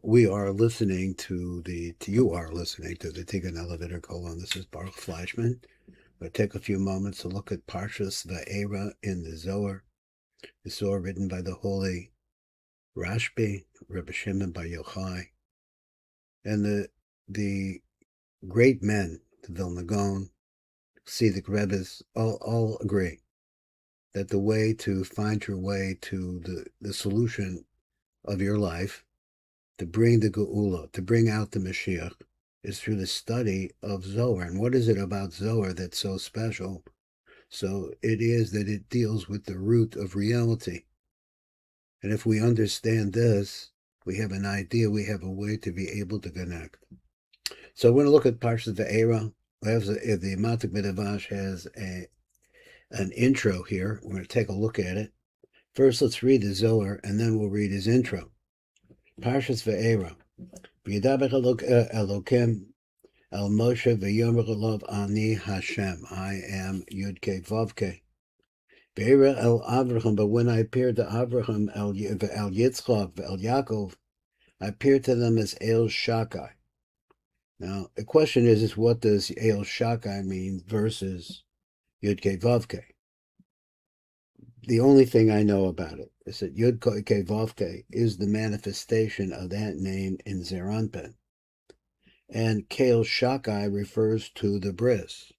We are listening to you are listening to the Tikkun Elevator Colon. This is Baruch Fleischman. We'll take a few moments to look at Parshas VAERAH in the ZOHAR. The ZOHAR written by the holy RASHBI, Rebbe Shimon Bar Yochai. And the great men, the Vilna Gaon, Tzaddik Rebbes, all agree that the way to find your way to the solution of your life, to bring the Geula, to bring out the Mashiach, is through the study of Zohar. And what is it about Zohar that's so special? So it is that it deals with the root of reality. And if we understand this, we have an idea, we have a way to be able to connect. So we're going to look at Parshat VAERAH. The Matok Midavash has an intro here. We're going to take a look at it. First, let's read the Zohar, and then we'll read his intro. Parshas VAERAH. V'yidabech Elokim El Moshe v'yomer Elov Ani Hashem. I am Yud Kei Vav Kei. V'era El Avraham, but when I appeared to Avraham, El Yitzchak, El Yaakov, I appeared to them as El Shakai. Now, the question is what does El Shakai mean versus Yud Kei Vav Kei? The only thing I know about it is that Yud Kei Vav Kei is the manifestation of that name in Zeranpin. And Kael Shakai refers to the bris,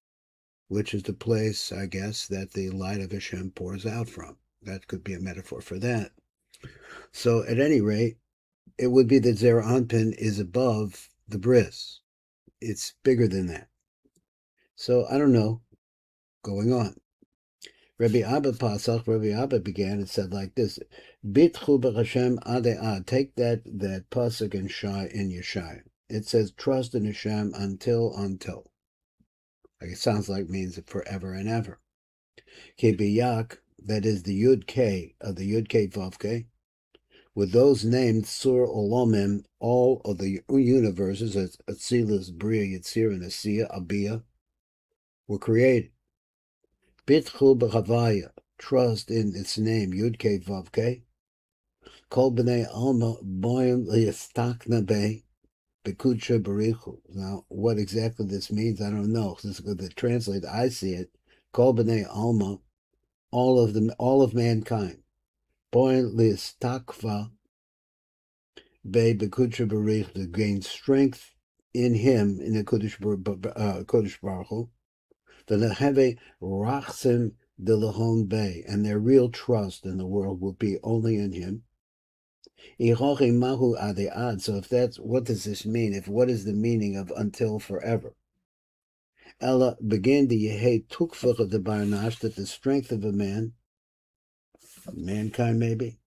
which is the place, I guess, that the light of Hashem pours out from. That could be a metaphor for that. So at any rate, it would be that Zeranpin is above the bris. It's bigger than that. So I don't know. Going on. Rabbi Abba Pasach, Rabbi Abba began and said like this: Bitchu b'Hashem Ahdei Ahd. Take that pasuk in Yeshaya. It says, trust in Hashem until. Like it sounds like it means forever and ever. Ke biyak, that is the Yud K of the Yud K Vav K. With those named Sur Olamim, all of the universes, as Atzilus, Bria, Yitzir, and Asiya, Abia, were created. Bitchu b'Havaya, trust in its name, Yud K Vav K. Kol b'nei alma boim liyastakna be bekudsha barichu. Now, what exactly this means, I don't know. This is going to translate. I see it. Kol b'nei alma, all of mankind. Boim liyastakva be bekudsha barich, to gain strength in him, in the Kodesh Baruch Hu. V'neheve rachsim delahon be, and their real trust in the world will be only in him. Mahu Ahdei Ahd. So if that's, what does this mean? What is the meaning of until forever? Ella begin the Yehei Tukfach of the Barnash, that the strength of a man, mankind maybe,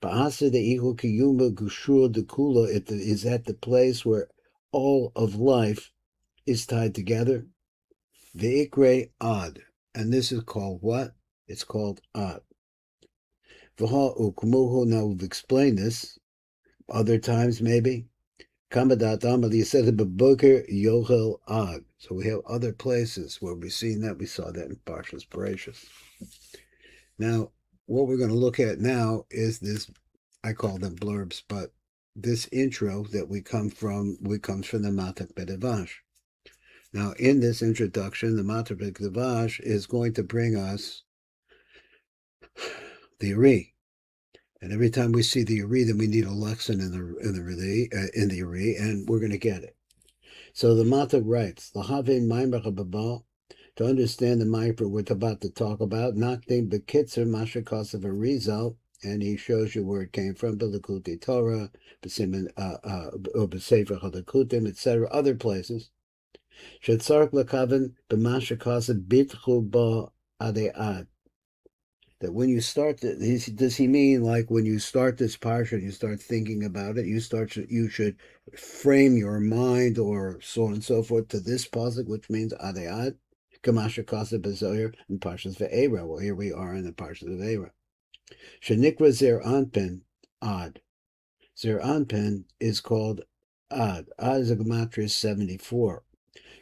Ba'asa the Ihu Kiyuma Gushur de Kula, is at the place where all of life is tied together. Ve'ikre Ahd. And this is called what? It's called Ahd. V'ha ukmuhu. Now we've explained this other times maybe. Kamadat Amal, you said B'boker Yochel Ahd. So we have other places where we've seen that. We saw that in Parshas Bereshis. Now, what we're going to look at now is this, I call them blurbs, but this intro that comes from the Matok Midavash. Now, in this introduction, the Matok Midavash is going to bring us the Uri. And every time we see the Uri, then we need a lesson in the Uri, and we're going to get it. So the Matok writes, to understand the Ma'aper we're about to talk about, Nakdim Bekitzer Mashakos of Arizal, and he shows you where it came from, Bilikuti Torah, B'Sefer Halakutim, etc., other places. Shetzark Lakaven B'Mashakos Bitchu Ba Ahdei Ahd. That when you start, does he mean like when you start this parsha, you start thinking about it, you should frame your mind or so on and so forth to this pasuk, which means Ahdei Ahd, Kamasha Kasa B'Zohar, and Parshas VAERAH. Well, here we are in the Parshas of VAERAH. Shenikra Zer Anpin Ahd. Zer Anpin is called Ahd. Ahd is a gematria 74.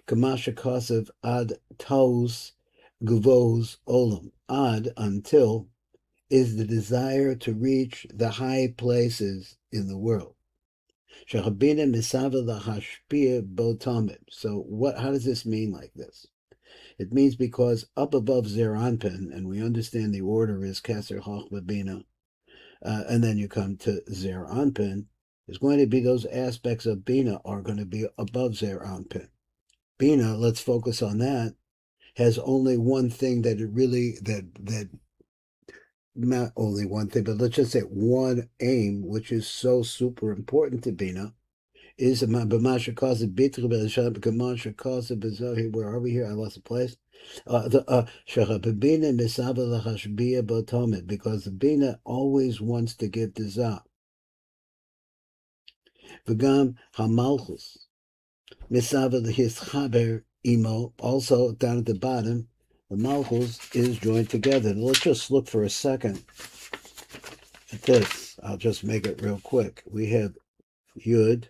Kamasha Kasa Ahd Taus Guvos Olam. Ahd, until, is the desire to reach the high places in the world. Shechabina misava lahashpia botamid. So how does this mean like this? It means because up above Zer Anpin, and we understand the order is Keser Chochma Bina, and then you come to Zer Anpin, there's going to be those aspects of Bina are going to be above Zer Anpin. Bina, let's focus on that, has only one thing that it really, that not only one thing, but let's just say one aim, which is so super important to Bina, is B'masha Kaza Bitra B'Sham B'Kamasha Kaza B'Zohi. Where are we here? I lost the place. Shechabina Misava L'Rashbi Botomid, because the Bina always wants to give the Zah. V'gam Hamalchus Misava L'Hischaber Imo. Also down at the bottom, the Malchus is joined together. Let's just look for a second at this. I'll just make it real quick. We have Yud.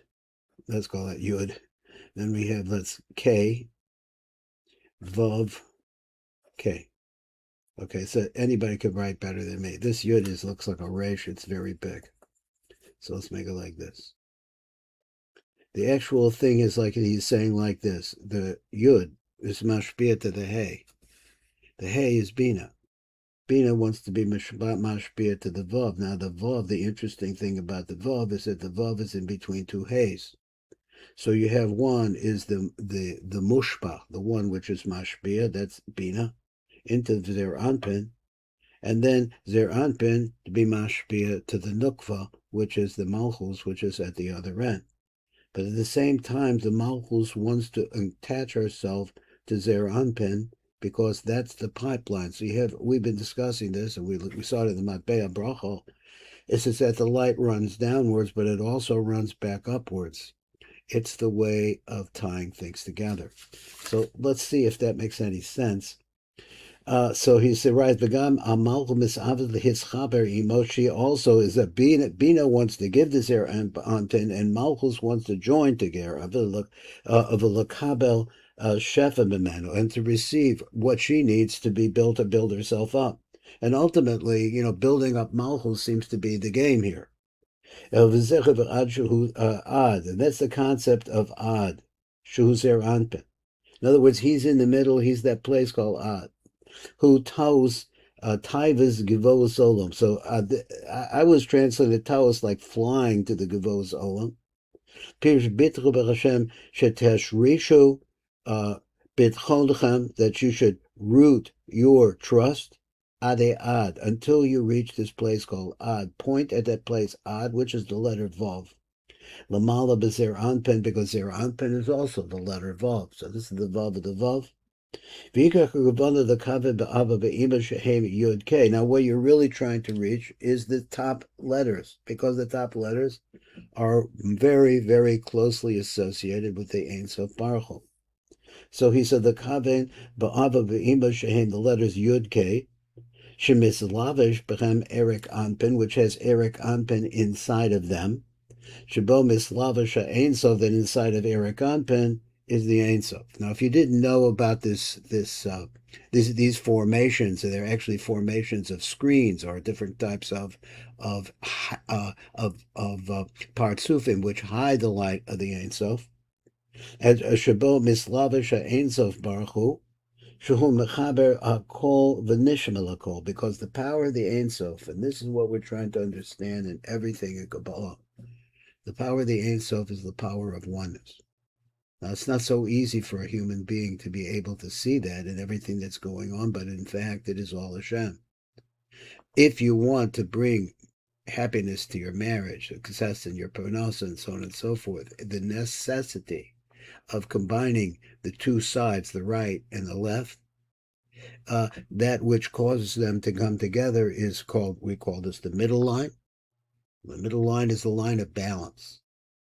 Let's call it Yud. Then we have, K, Vav, K. Okay, so anybody could write better than me. This Yud looks like a resh. It's very big. So let's make it like this. The actual thing is like he's saying like this. The Yud is mashpia to the Hey. The Hey is Bina. Bina wants to be mashpia to the Vav. Now the Vav, the interesting thing about the Vav is that the Vav is in between two Heys. So you have one is the mushpa, the one which is mashpia, that's Bina, into Zer Anpin, and then Zer Anpin to be mashpia to the nukva, which is the malchus, which is at the other end. But at the same time, the malchus wants to attach herself to Zer Anpin because that's the pipeline. So we've been discussing this, and we saw it in the Matbeah Bracha. It says that the light runs downwards, but it also runs back upwards. It's the way of tying things together. So let's see if that makes any sense. So he said, right, Begam Amalchus Misavad Hischaber Imoshi also is that Bina wants to give this air Anpin, and Malchus wants to join together of a Lakabel Shefa Bimeno, and to receive what she needs to be built to build herself up. And ultimately, building up Malchus seems to be the game here. And that's the concept of Ad, Shuzer Anpin. In other words, he's in the middle, he's that place called Ad, who Taos, Teves Givos Olam. So I was translating Taos like flying to the Givos Olam. Pirush Bitru B'Hashem Sheteshrishu Bitchonchem, that you should root your trust. Ahdei Ahd, until you reach this place called Ad. Point at that place, Ad, which is the letter Vav. Lamala b'Zer Anpin, because Zer Anpin is also the letter Vav. So this is the Vav of the Vav. Now what you're really trying to reach is the top letters, because the top letters are very, very closely associated with the Ein Sof Baruch Hu. So he said the Kaven ba'ava ve'ima shehem, the letters Yud K, Shemislavish bechem Erik Anpin, which has Erik Anpin inside of them. Shabo Mislavish Ein Sof, that inside of Erik Anpin is the Ein Sof. Now, if you didn't know about these formations, they're actually formations of screens or different types of partsufim which hide the light of the Ein Sof. As Shabo Mislavish Ein Sof Baruch Hu, Shehu Mechaber Hakol V'Nishma L'Kol, because the power of the Ein Sof, and this is what we're trying to understand in everything in Kabbalah, the power of the Ein Sof is the power of oneness. Now, it's not so easy for a human being to be able to see that in everything that's going on, but in fact, it is all Hashem. If you want to bring happiness to your marriage, success in your parnasa, and so on and so forth, the necessity of combining the two sides, the right and the left, that which causes them to come together is we call this the middle line. The middle line is the line of balance.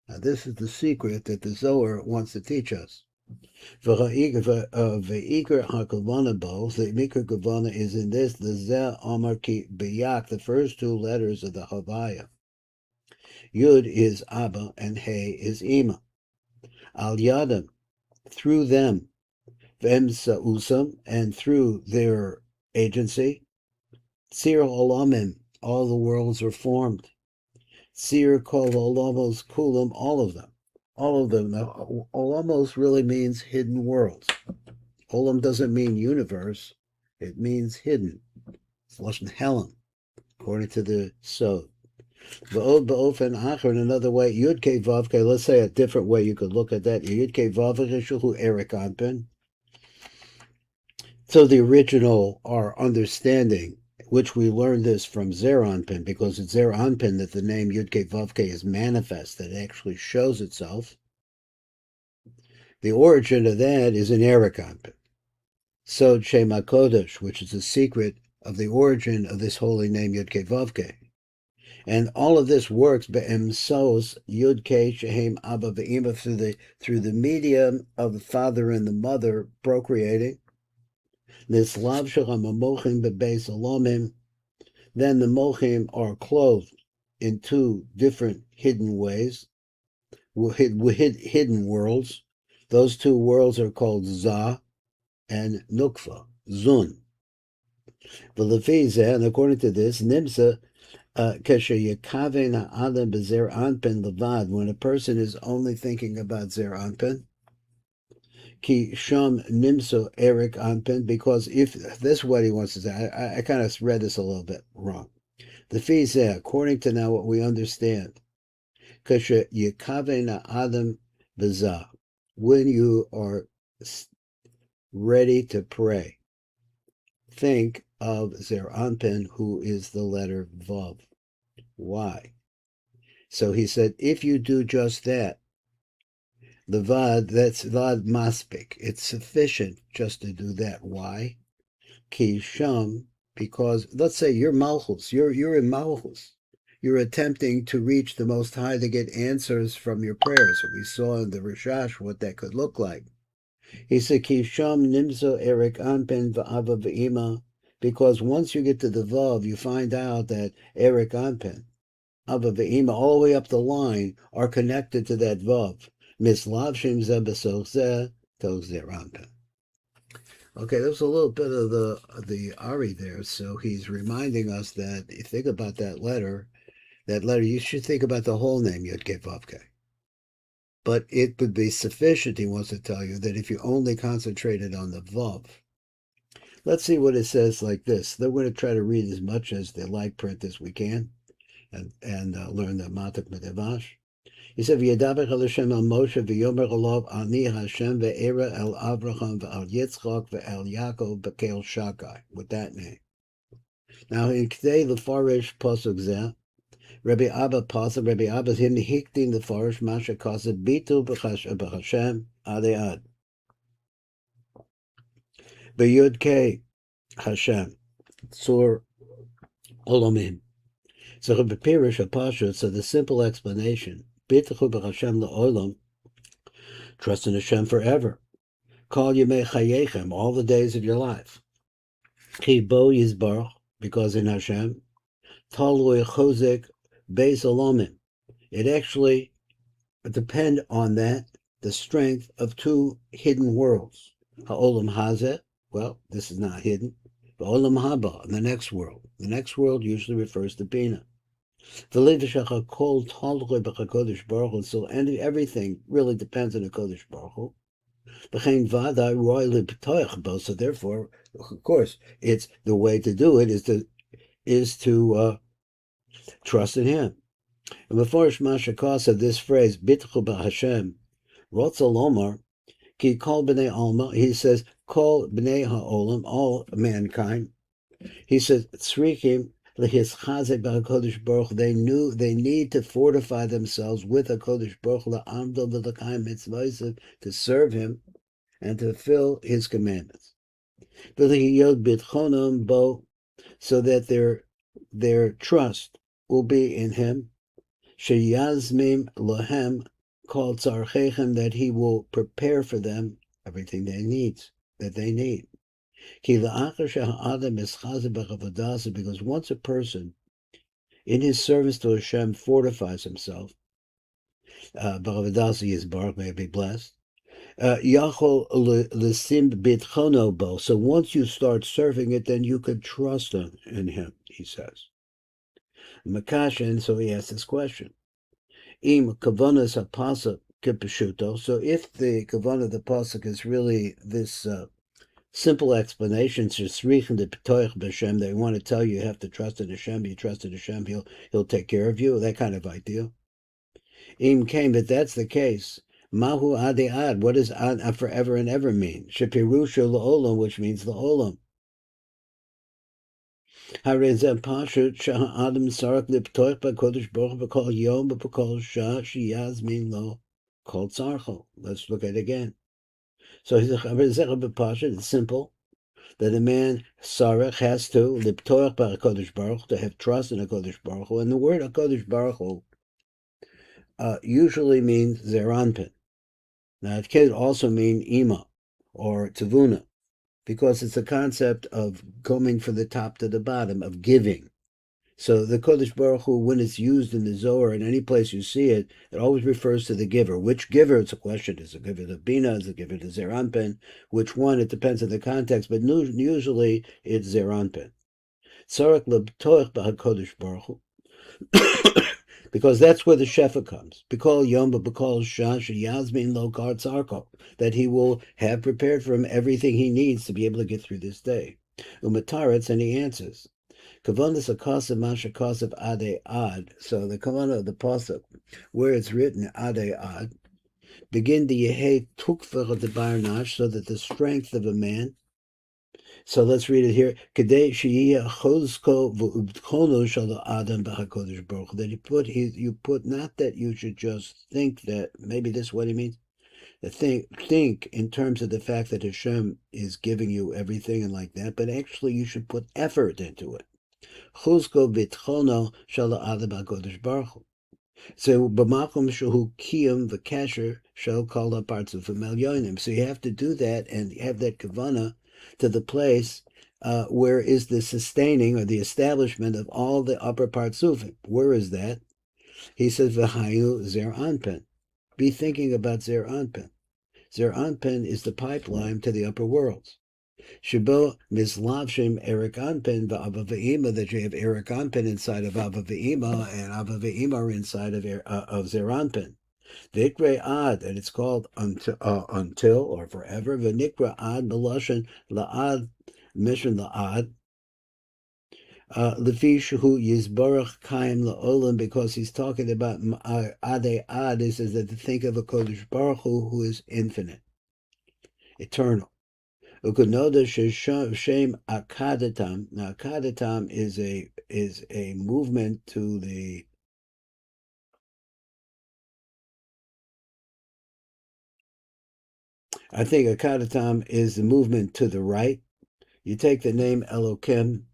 Now, this is the secret that the Zohar wants to teach us. The Ikar Kavana is in this, the Zeh Amar Ki Biyak, the first two letters of the Havaya. Yud is Abba and Hey is Ima. Al Yadam, through them, Vem Sa'usam, and through their agency, Tzir Olamim, all the worlds are formed. Sir kol olamos kulam, all of them. All of them. Now, olamos really means hidden worlds. Olam doesn't mean universe. It means hidden. It's Lashon Helen, according to the Sod. V'od ba'ofen acher, in another way, Yud Kei Vav Kei, let's say a different way you could look at that. Yud Kei Vav Kei Erik Anpen. So the original, our understanding, which we learned this from Zer Anpin, because it's Zer Anpin that the name Yud Kei Vav Kei is manifest, that it actually shows itself. The origin of that is in Erik Anpin. Sod Shem HaKodesh, which is the secret of the origin of this holy name Yud Kei Vav Kei. And all of this works be'emsos Yud Kei Shehem Abba Ve'ima, through the medium of the father and the mother procreating. This lav shacham mochim bebeis alomim. Then the mochim are clothed in two different hidden ways, hidden worlds. Those two worlds are called Za and Nukva, Zun. And according to this, Nimsa, when a person is only thinking about Zer Anpen, Ki Sham Nimso Erik Anpen, because if this is what he wants to say, I kind of read this a little bit wrong. The Fizeh, according to now what we understand, Kasha Yekavena Adam Baza, when you are ready to pray, think of Zer Anpen, who is the letter Vav. Why? So he said, if you do just that, the Vad, that's Vad Maspik. It's sufficient just to do that. Why? Ki Sham, because let's say you're Malchus, you're in Malchus. You're attempting to reach the Most High to get answers from your prayers. We saw in the Rishash what that could look like. He said, Ki Sham Nimzo Erik Anpen Va'ava V'ima, because once you get to the Vav, you find out that Erik Anpen, Abba V'ima, all the way up the line, are connected to that Vav. Mislavshim Zebesochzeh Togzer Anpen. Okay, there's a little bit of the Ari there, so he's reminding us that if you think about that letter, you should think about the whole name Yud Kei Vav Kei. But it would be sufficient, he wants to tell you, that if you only concentrated on the Vav. Let's see what it says like this. Then we're going to try to read as much as the light print as we can and learn the Matok Medevash. He said, "V'yadavech el Hashem el Moshe v'yomer alav ani Hashem VAERAH el Avraham v'al Yitzchak v'el Yaakov b'kel Shakai," with that name. Now in K'dei l'farish pasuk zeh, Rabbi Abba pasuk, Rabbi Abba's him hiktin l'farish masha kasa bitu b'Hashem Ahdei Ahd b'Yud Kei Hashem Tzur Olamim. So the Pirush PARSHAT, so the simple explanation, B'Tchu b'Hashem la'olam, trust in Hashem forever. Call Yemei Chayechem, all the days of your life. Ki bo yizbarach, because in Hashem, Talui Chozek Beis Olamim. It actually depends on that, the strength of two hidden worlds. Ha'olam hazeh, well, this is not hidden. Ha'olam haba, the next world. The next world usually refers to Bina. So everything really depends on the Kodesh Baruch Hu. So therefore, of course, it's the way to do it is to trust in Him. And before Mashakasa, this phrase Bitchu b'Hashem, Rotza Lomar, Ki Kol B'nei Alma, he says Kol B'nei Ha'olam, all mankind. He says Tzrikim. They knew they need to fortify themselves with a Kodesh Baruch to serve Him and to fulfill His commandments. So that their trust will be in Him. Sheyazmim lohem kol tzarchechem, that He will prepare for them everything they need. Because once a person in his service to Hashem fortifies himself, B'chavadasa Yisbarach, may it be blessed, Yachol l'sim bitchono bo. So once you start serving it, then you could trust in Him, he says. Makashin, so he asks this question. Im kavanas hapasuk kipashuto. So if the kavanah of the pasuk is really this simple explanation, they want to tell you have to trust in Hashem, you trust in Hashem, he'll take care of you, that kind of idea. Im came, if that's the case, Mahu Ahdei Ahd, what does Ad forever and ever mean? Pirush La'olam, which means the Olam. Harezeh Pashut Sha'adam Sarak Liptoich B'Kodesh Baruch B'Kol Yom B'Kol Shah Sheyazmin Lo Kol Tzarcho. Let's look at it again. So he says, it's simple that a man Sarach has to Liptoich B'Kodesh Baruch, to have trust in a Kodesh Baruch Hu. And the word Kodesh Baruch Hu usually means Zeranpin. Now, it can also mean Ima or Tavuna, because it's a concept of coming from the top to the bottom, of giving. So the Kodesh Baruch Hu, when it's used in the Zohar, in any place you see it, it always refers to the giver. Which giver? It's a question. Is it giver to Bina? Is it giver to Zeranpin? Which one? It depends on the context, but usually it's Zeranpin. Tzarek lebtoich b'HaKodesh Baruch Hu. Because that's where the Shefa comes. B'kol Yom b'kol Shah Yazmin Lo Kar Tzarko, that he will have prepared for him everything he needs to be able to get through this day. Umataretz, and he answers. Kavanas akasav masha kasav Ahdei Ahd. So the kavanah of the pasuk, where it's written Ahdei Ahd, begin the yehei tukvach of the barnash, so that the strength of a man. So let's read it here. Kadei sheyiyah chozko v'ubtchono shel adam b'hakodesh baruch Hu. That you put not that you should just think that maybe this is what he means. Think in terms of the fact that Hashem is giving you everything and like that, but actually you should put effort into it. Chuzko v'tchono shel adam b'hakodesh baruch Hu. So b'makom shehu kiyum v'kasher shel kol ha'partzuf v'melyonim. So you have to do that and have that kavanah to the place where is the sustaining or the establishment of all the upper partsufim. Where is that? He says, V'hayu zer anpen. Be thinking about zer anpen. Zer anpen is the pipeline to the upper worlds. Shabo mislavshim Erik anpen v'ava v'ima, that you have Erik anpen inside of Ava v'ima, and Ava v'ima are inside of zer anpen. Vikre ad, and it's called until or forever. V'nikra ad beloshen la'ad mission la'ad. Lefi shehu yizbarach kaim la'olam, because he's talking about Ahdei Ahd. He says that to think of a Kodesh Baruch Hu who is infinite, eternal. Ukunoda shem akadatam. Now akadatam is a movement to the. I think Akadatam is the movement to the right. You take the name Elokim,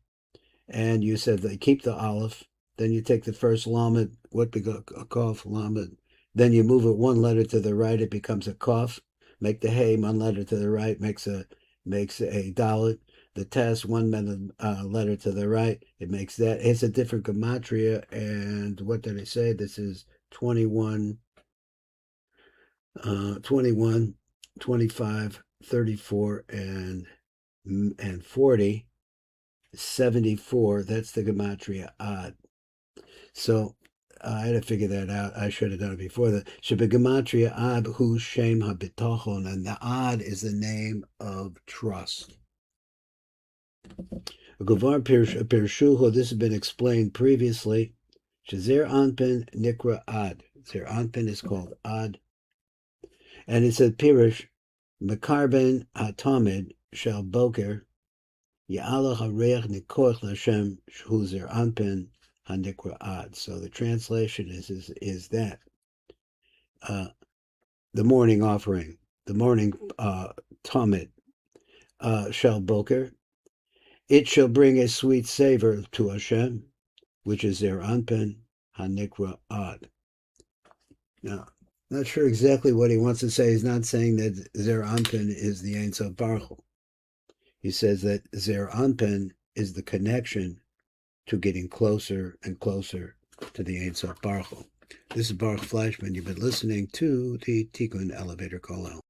and you said that keep the aleph. Then you take the first lamed, what becomes a kof, lamed. Then you move it one letter to the right, it becomes a kof. Make the hey one letter to the right, makes a dalet. The tes one letter to the right, it makes that. It's a different gematria, and what did I say? This is 21, 25, 34, and 40, 74. That's the gematria Ad. So I had to figure that out. I should have done it before that. Gematria Ad hu shem habitachon, and the Ad is the name of trust. Govar Pirshuho, this has been explained previously. Shazer Anpin Nikra Ad. Zer Anpin is called Ad. And it said Pirush, Mekarben Hatamid Shel Boker, Ya'ala Hareach Nikoch Lashem Shuzer Anpin Hanikra Ad. So the translation is that the morning offering, the morning Tamid Shel Boker, it shall bring a sweet savor to Hashem, which is their Anpin Hanikra Ad. Now, not sure exactly what he wants to say. He's not saying that Zer Anpin is the Ein Sof Baruch Hu. He says that Zer Anpin is the connection to getting closer and closer to the Ein Sof Baruch Hu. This is Baruch Fleischman. You've been listening to the Tikkun Elevator Kollel.